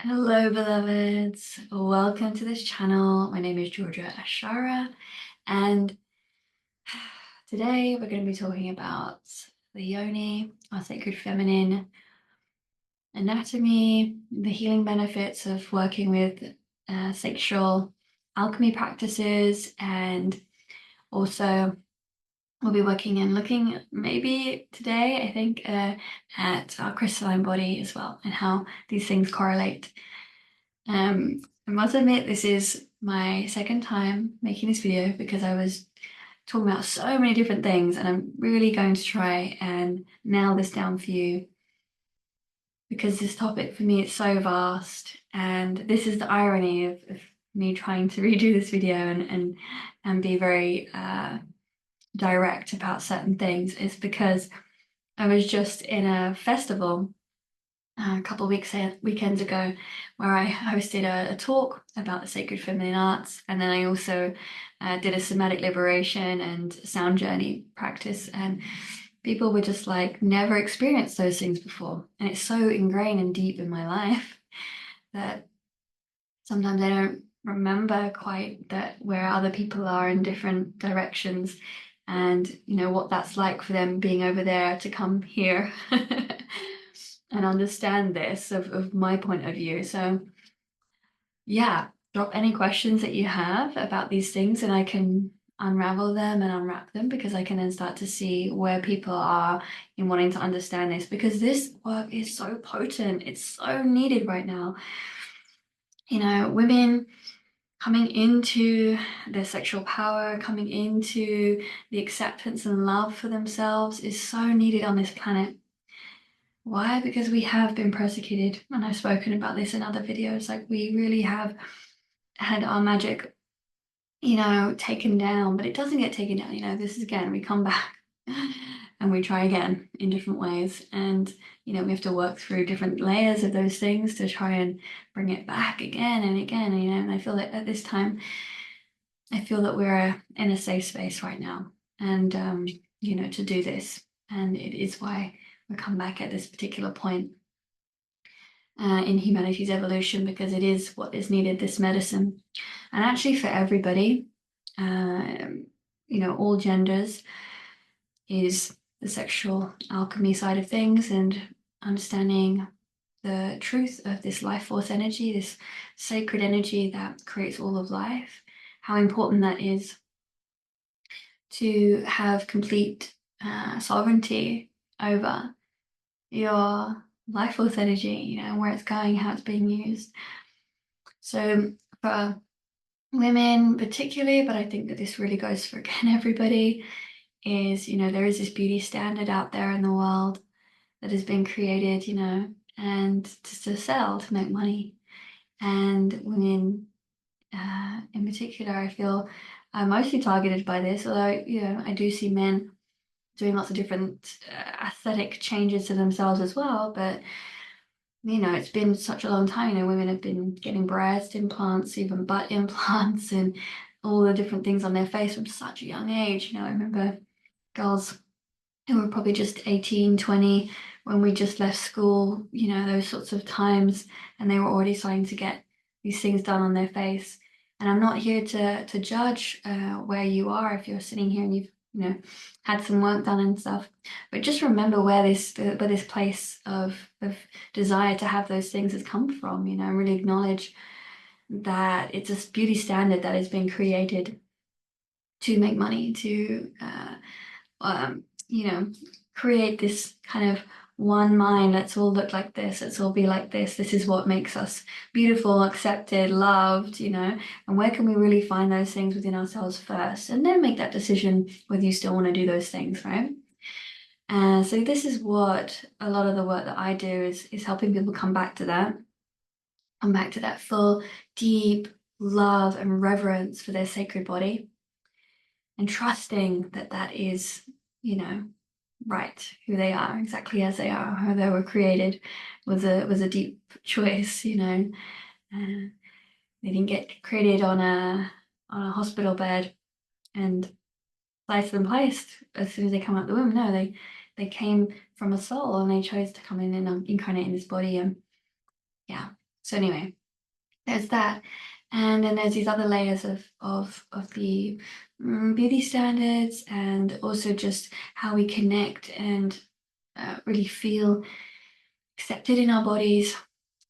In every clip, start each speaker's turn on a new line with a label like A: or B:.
A: Hello, beloveds. Welcome to this channel. My name is Georgia Ashara, and today we're going to be talking about the yoni, our sacred feminine anatomy, the healing benefits of working with sexual alchemy practices, and also we'll be working and looking maybe today, I think, at our crystalline body as well and how these things correlate. I must admit, this is my second time making this video because I was talking about so many different things, and I'm really going to try and nail this down for you because this topic for me is so vast, and this is the irony of me trying to redo this video and be very direct about certain things is because I was just in a festival a couple of weekends ago, where I hosted a talk about the sacred feminine arts, and then I also did a somatic liberation and sound journey practice, and people were just like never experienced those things before, and it's so ingrained and deep in my life that sometimes I don't remember quite that where other people are in different directions, and what that's like for them being over there to come here and understand this of my point of view. So yeah, drop any questions that you have about these things and I can unravel them and unwrap them, because I can then start to see where people are in wanting to understand this, because this work is so potent. It's so needed right now. Women coming into their sexual power, coming into the acceptance and love for themselves is so needed on this planet. Why? Because we have been persecuted, and I've spoken about this in other videos. Like, we really have had our magic, taken down, but it doesn't get taken down. This is, again, we come back and we try again in different ways. And, we have to work through different layers of those things to try and bring it back again and again. And I feel that at this time, I feel that we're in a safe space right now, and, to do this. And it is why we come back at this particular point in humanity's evolution, because it is what is needed, this medicine. And actually, for everybody, all genders, is the sexual alchemy side of things, and understanding the truth of this life force energy, this sacred energy that creates all of life, how important that is to have complete sovereignty over your life force energy, where it's going, how it's being used. So for women particularly, but I think that this really goes for, again, everybody, is, there is this beauty standard out there in the world that has been created, and to sell, to make money. And women in particular, I feel, are mostly targeted by this, although, I do see men doing lots of different aesthetic changes to themselves as well. But it's been such a long time. Women have been getting breast implants, even butt implants, and all the different things on their face from such a young age. I remember girls who were probably just 18, 20 when we just left school, those sorts of times, and they were already starting to get these things done on their face. And I'm not here to judge where you are, if you're sitting here and you've had some work done and stuff, but just remember where this place of desire to have those things has come from. And really acknowledge that it's a beauty standard that has been created to make money, to create this kind of one mind. Let's all look like this. Let's all be like this. This is what makes us beautiful, accepted, loved, and where can we really find those things within ourselves first, and then make that decision whether you still want to do those things, right? And so this is what a lot of the work that I do is helping people come back to that full, deep love and reverence for their sacred body, and trusting that that is, right, who they are, exactly as they are, how they were created, was a deep choice. They didn't get created on a hospital bed and sliced and placed as soon as they come out the womb. No, they came from a soul, and they chose to come in and incarnate in this body. And yeah, So anyway, there's that. And then there's these other layers of the beauty standards, and also just how we connect and really feel accepted in our bodies.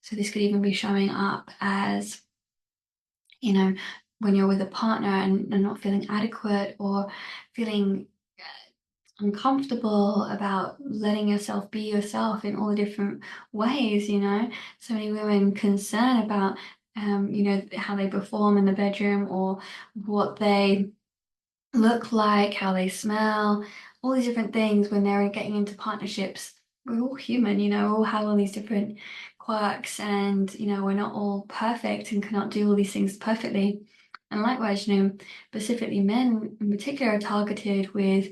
A: So this could even be showing up as, you know, when you're with a partner and not feeling adequate, or feeling uncomfortable about letting yourself be yourself in all the different ways, you know. So many women concerned about, you know, how they perform in the bedroom, or what they look like, how they smell, all these different things when they're getting into partnerships. We're all human, you know, we all have all these different quirks, and, you know, we're not all perfect and cannot do all these things perfectly. And likewise, you know, specifically men in particular are targeted with,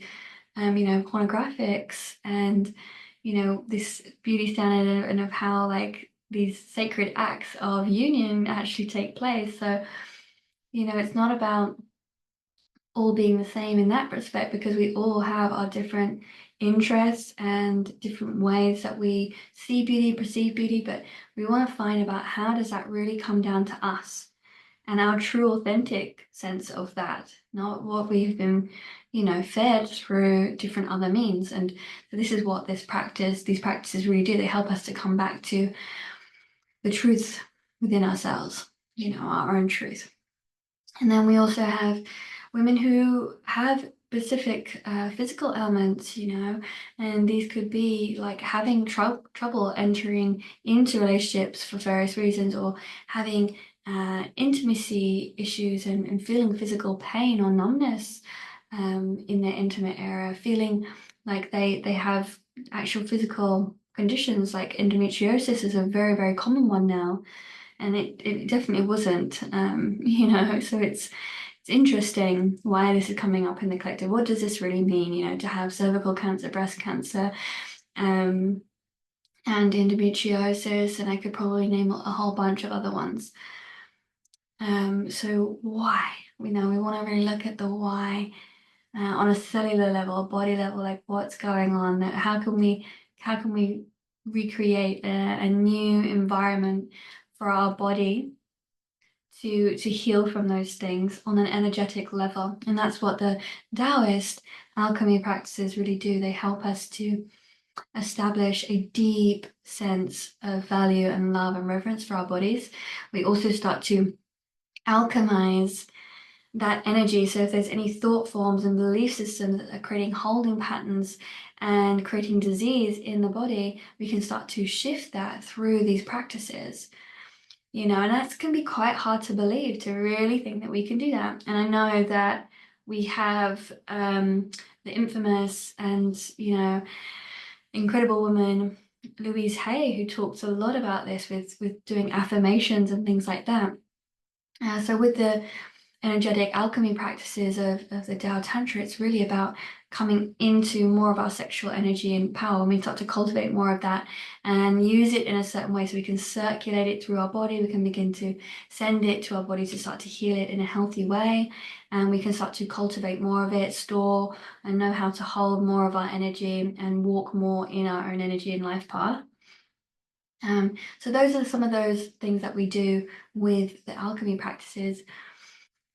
A: you know, pornographics, and, you know, this beauty standard, and of how like these sacred acts of union actually take place. So, you know, it's not about all being the same in that respect, because we all have our different interests and different ways that we see beauty, perceive beauty, but we want to find about how does that really come down to us and our true authentic sense of that, not what we've been, you know, fed through different other means. And so this is what these practices really do. They help us to come back to the truth within ourselves, you know, our own truth. And then we also have women who have specific physical ailments, you know, and these could be like having trouble entering into relationships for various reasons, or having intimacy issues, and feeling physical pain or numbness in their intimate area, feeling like they have actual physical conditions. Like endometriosis is a very, very common one now, and it definitely wasn't, you know. So it's interesting why this is coming up in the collective. What does this really mean, you know, to have cervical cancer, breast cancer, um, and endometriosis, and I could probably name a whole bunch of other ones. So why? We know we want to really look at the why on a cellular level, body level, like what's going on. How can we recreate a new environment for our body to heal from those things on an energetic level. And that's what the Taoist alchemy practices really do. They help us to establish a deep sense of value and love and reverence for our bodies. We also start to alchemize that energy. So if there's any thought forms and belief systems that are creating holding patterns and creating disease in the body, we can start to shift that through these practices. You know, and that can be quite hard to believe, to really think that we can do that. And I know that we have the infamous and, you know, incredible woman Louise Hay, who talks a lot about this with doing affirmations and things like that. So with the energetic alchemy practices of the Tao Tantra, it's really about coming into more of our sexual energy and power. When we start to cultivate more of that and use it in a certain way, so we can circulate it through our body, we can begin to send it to our body to start to heal it in a healthy way, and we can start to cultivate more of it, store and know how to hold more of our energy and walk more in our own energy and life path. So those are some of those things that we do with the alchemy practices.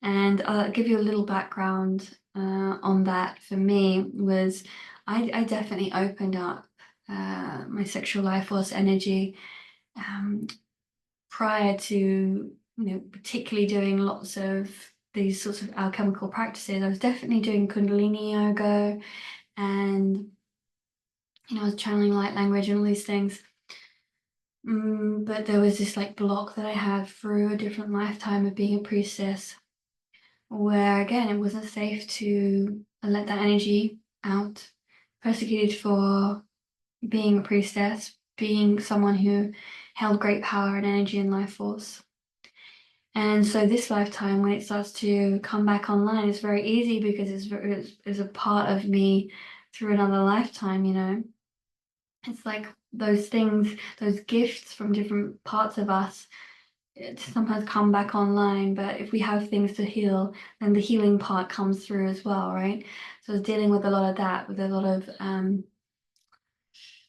A: And I'll give you a little background on that. For me, was I definitely opened up my sexual life force energy um, prior to, you know, particularly doing lots of these sorts of alchemical practices. I was definitely doing Kundalini yoga, and, you know, I was channeling light language and all these things. But there was this like block that I had through a different lifetime of being a priestess, where again it wasn't safe to let that energy out. Persecuted for being a priestess, being someone who held great power and energy and life force. And so this lifetime, when it starts to come back online, it's very easy because it's a part of me through another lifetime, you know. It's like those things, those gifts from different parts of us, it sometimes come back online. But if we have things to heal, then the healing part comes through as well, right? So I was dealing with a lot of that, with a lot of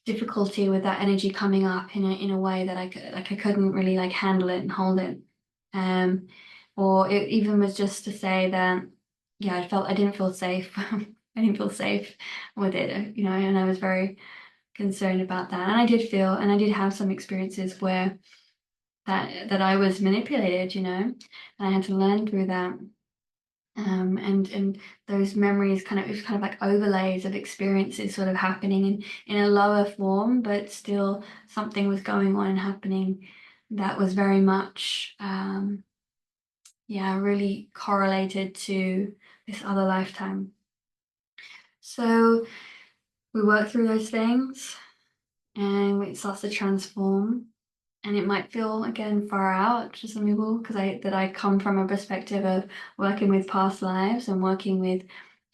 A: difficulty with that energy coming up in a way that I couldn't really like handle it and hold it. Um, or it even was just to say that, yeah, I didn't feel safe. I didn't feel safe with it, and I was very concerned about that. And I did have some experiences where that I was manipulated, and I had to learn through that. And those memories it was kind of like overlays of experiences sort of happening in a lower form, but still something was going on and happening that was very much, yeah, really correlated to this other lifetime. So we work through those things and it starts to transform. And it might feel again far out to some people because I come from a perspective of working with past lives and working with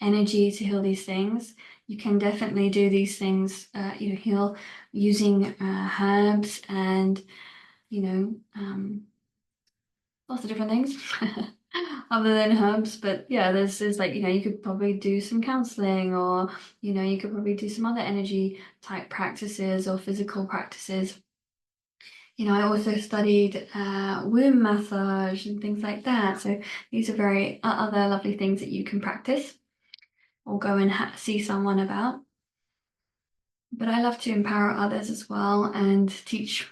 A: energy to heal these things. You can definitely do these things, heal using herbs and lots of different things other than herbs. But yeah, there's like you could probably do some counseling, or you could probably do some other energy type practices or physical practices. I also studied womb massage and things like that. So these are very other lovely things that you can practice or go and see someone about. But I love to empower others as well and teach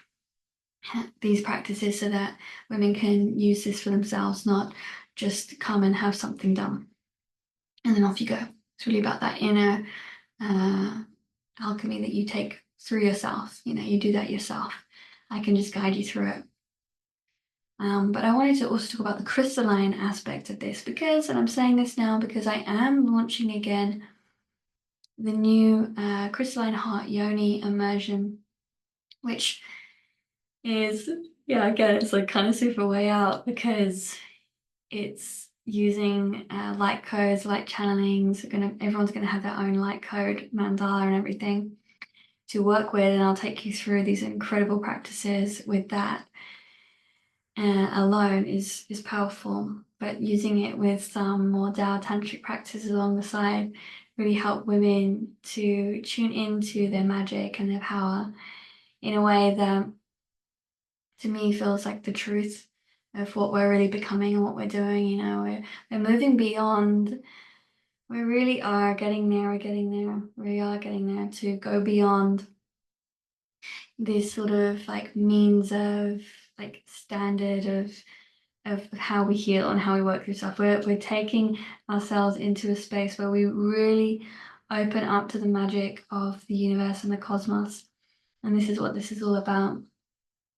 A: these practices so that women can use this for themselves, not just come and have something done and then off you go. It's really about that inner uh, alchemy that you take through yourself. You do that yourself. I can just guide you through it. But I wanted to also talk about the crystalline aspect of this and I'm saying this now because I am launching again the new crystalline heart yoni immersion, which is, yeah, again, it's like kind of super way out because it's using light codes, light channelings. Everyone's gonna have their own light code, mandala, and everything to work with, and I'll take you through these incredible practices with that. Alone is powerful, but using it with some more Tao tantric practices along the side really help women to tune into their magic and their power in a way that to me feels like the truth of what we're really becoming and what we're doing. We're moving beyond. We really are getting there. We're getting there. We are getting there to go beyond this sort of like means of like standard of how we heal and how we work through stuff. We're taking ourselves into a space where we really open up to the magic of the universe and the cosmos. And this is what this is all about.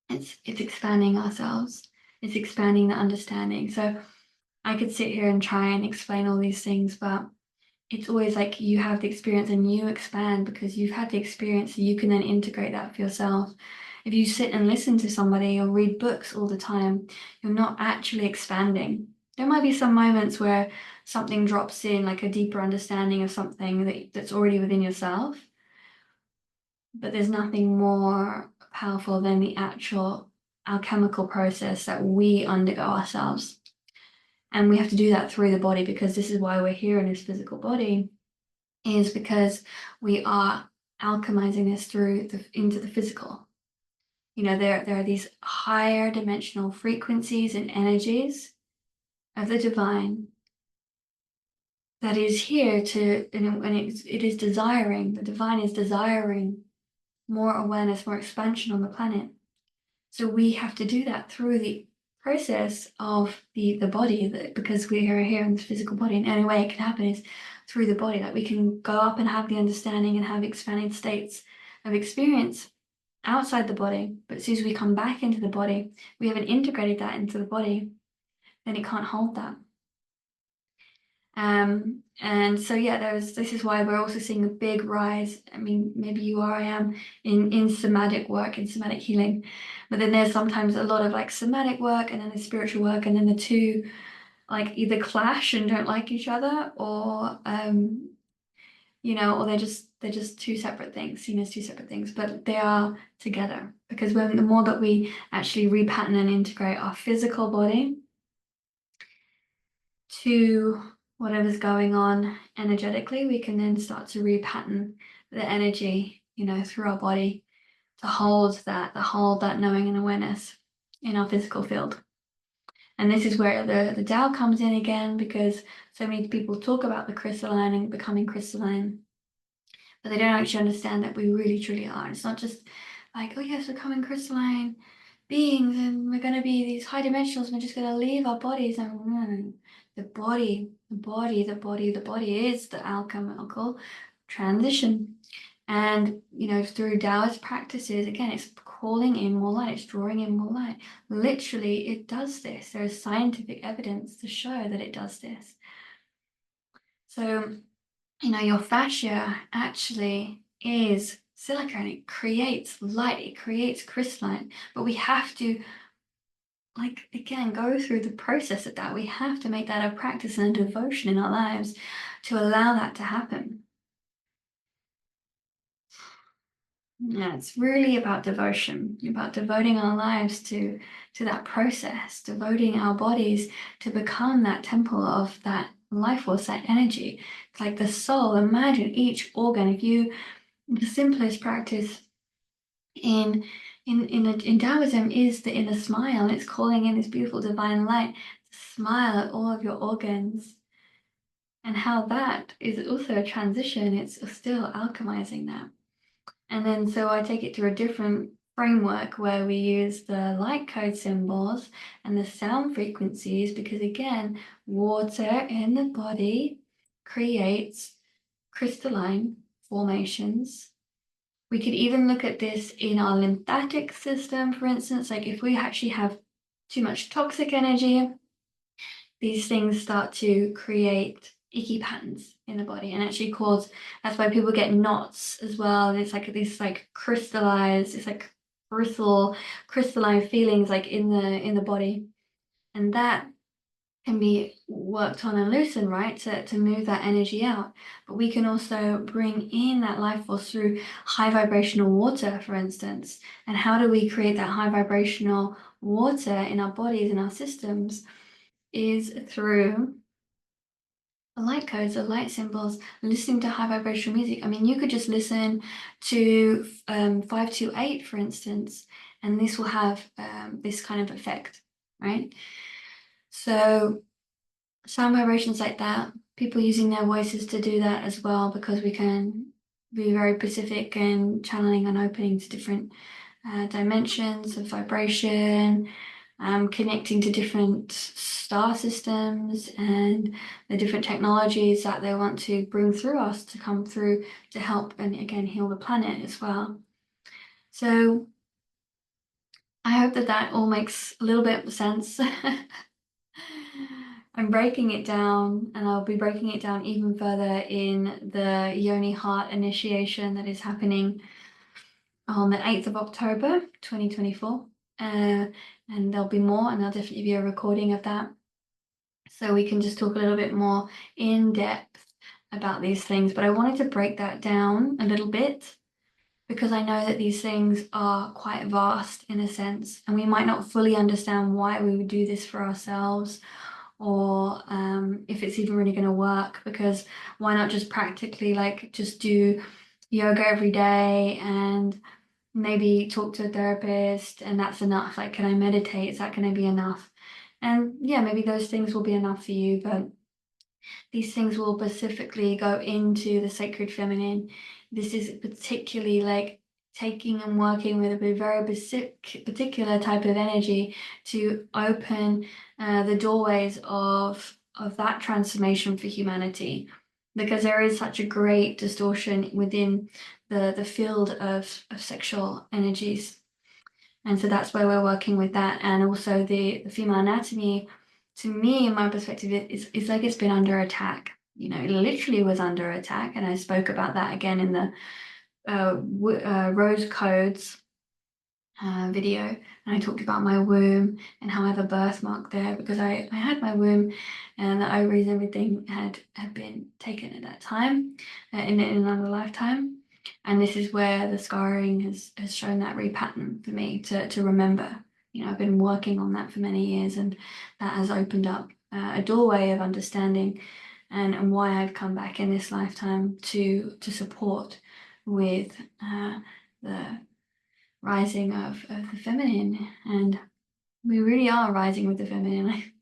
A: It's expanding ourselves. It's expanding the understanding. So I could sit here and try and explain all these things, but it's always like you have the experience and you expand because you've had the experience, so you can then integrate that for yourself. If you sit and listen to somebody or read books all the time, you're not actually expanding. There might be some moments where something drops in, like a deeper understanding of something that's already within yourself, but there's nothing more powerful than the actual alchemical process that we undergo ourselves. And we have to do that through the body because this is why we're here in this physical body, is because we are alchemizing this into the physical. There are these higher dimensional frequencies and energies of the divine that is here and it is desiring, the divine is desiring more awareness, more expansion on the planet. So we have to do that through the process of the body, because we are here in this physical body, and the only way it can happen is through the body. Like we can go up and have the understanding and have expanded states of experience outside the body, but as soon as we come back into the body, we haven't integrated that into the body, then it can't hold that. And so yeah, this is why we're also seeing a big rise. I mean, maybe you are, I am, in somatic work, in somatic healing. But then there's sometimes a lot of like somatic work and then the spiritual work, and then the two like either clash and don't like each other, or or they're just two separate things, seen as two separate things, but they are together. Because when the more that we actually repattern and integrate our physical body to whatever's going on energetically, we can then start to repattern the energy through our body to hold that knowing and awareness in our physical field. And this is where the Tao comes in again, because so many people talk about the crystalline and becoming crystalline, but they don't actually understand that we really truly are. It's not just like, oh yes, we're becoming crystalline beings and we're going to be these high dimensionals and we're just going to leave our bodies. And the body is the alchemical transition. And through Taoist practices, again, it's calling in more light, it's drawing in more light. Literally, it does this. There is scientific evidence to show that it does this. So, your fascia actually is silicone. It creates light, it creates crystalline, but we have to, again, go through the process of that. We have to make that a practice and a devotion in our lives to allow that to happen. Yeah, it's really about devotion, about devoting our lives to that process, devoting our bodies to become that temple of that life force, that energy. It's like the soul. Imagine each organ. The simplest practice in Taoism is the inner smile. It's calling in this beautiful divine light to smile at all of your organs, and how that is also a transition. It's still alchemizing that. And then so I take it to a different framework where we use the light code symbols and the sound frequencies, because again, water in the body creates crystalline formations. We could even look at this in our lymphatic system, for instance, like if we actually have too much toxic energy, these things start to create icky patterns in the body and actually cause, that's why people get knots as well. And it's like these crystallized, it's like crystalline feelings like in the body. And that can be worked on and loosened, right? To move that energy out. But we can also bring in that life force through high vibrational water, for instance. And how do we create that high vibrational water in our bodies and our systems? Is through the light codes, the light symbols, listening to high vibrational music. I mean, you could just listen to 528, for instance, and this will have this kind of effect, right? So sound vibrations like that, people using their voices to do that as well, because we can be very specific and channeling and opening to different dimensions of vibration, connecting to different star systems and the different technologies that they want to bring through us to come through to help and again heal the planet as well. So I hope that all makes a little bit of sense. I'm breaking it down, and I'll be breaking it down even further in the Yoni Heart initiation that is happening on the 8th of October 2024. And there'll be more, and there'll definitely be a recording of that. So we can just talk a little bit more in depth about these things. But I wanted to break that down a little bit because I know that these things are quite vast in a sense, and we might not fully understand why we would do this for ourselves, or if it's even really going to work, because why not just practically just do yoga every day and maybe talk to a therapist and that's enough? Like, can I meditate? Is that going to be enough? And yeah, maybe those things will be enough for you, but these things will specifically go into the sacred feminine. This is particularly taking and working with a very particular type of energy to open the doorways of that transformation for humanity, because there is such a great distortion within the field of sexual energies. And so that's where we're working with that. And also the female anatomy, to me, in my perspective, it's like it's been under attack. It literally was under attack. And I spoke about that again in the Rose Codes video. And I talked about my womb and how I have a birthmark there, because I had my womb and the ovaries, everything had been taken at that time in another lifetime. And this is where the scarring has shown that repattern for me to remember. I've been working on that for many years, and that has opened up a doorway of understanding and why I've come back in this lifetime to support with the rising of the feminine, and we really are rising with the feminine.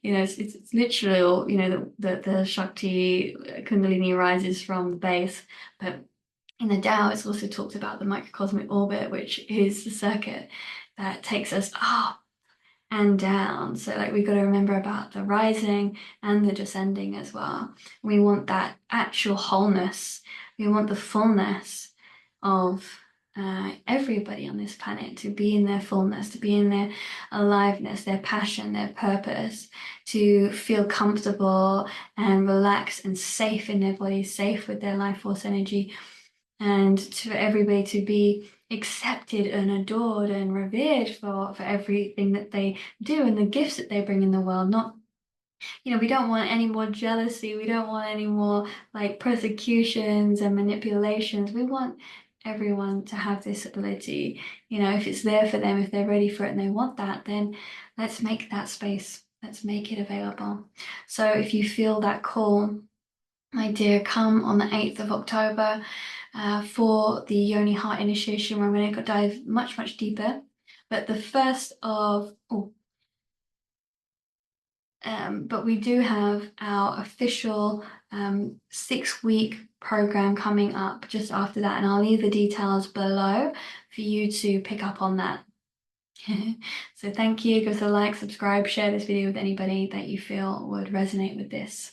A: It's literally all, the Shakti Kundalini rises from the base, but in the Tao, it's also talked about the microcosmic orbit, which is the circuit that takes us up and down. So like we've got to remember about the rising and the descending as well. We want that actual wholeness. We want the fullness of everybody on this planet to be in their fullness, to be in their aliveness, their passion, their purpose, to feel comfortable and relaxed and safe in their body, safe with their life force energy, and to everybody to be accepted and adored and revered for everything that they do and the gifts that they bring in the world. Not, we don't want any more jealousy. We don't want any more like persecutions and manipulations. We want everyone to have this ability. If it's there for them, if they're ready for it and they want that, then let's make that space. Let's make it available. So if you feel that call, my dear, come on the 8th of October for the Yoni Heart initiation, where I'm going to dive much, much deeper. But but we do have our official 6-week program coming up just after that, and I'll leave the details below for you to pick up on that. So thank you. Give us a like, subscribe, share this video with anybody that you feel would resonate with this.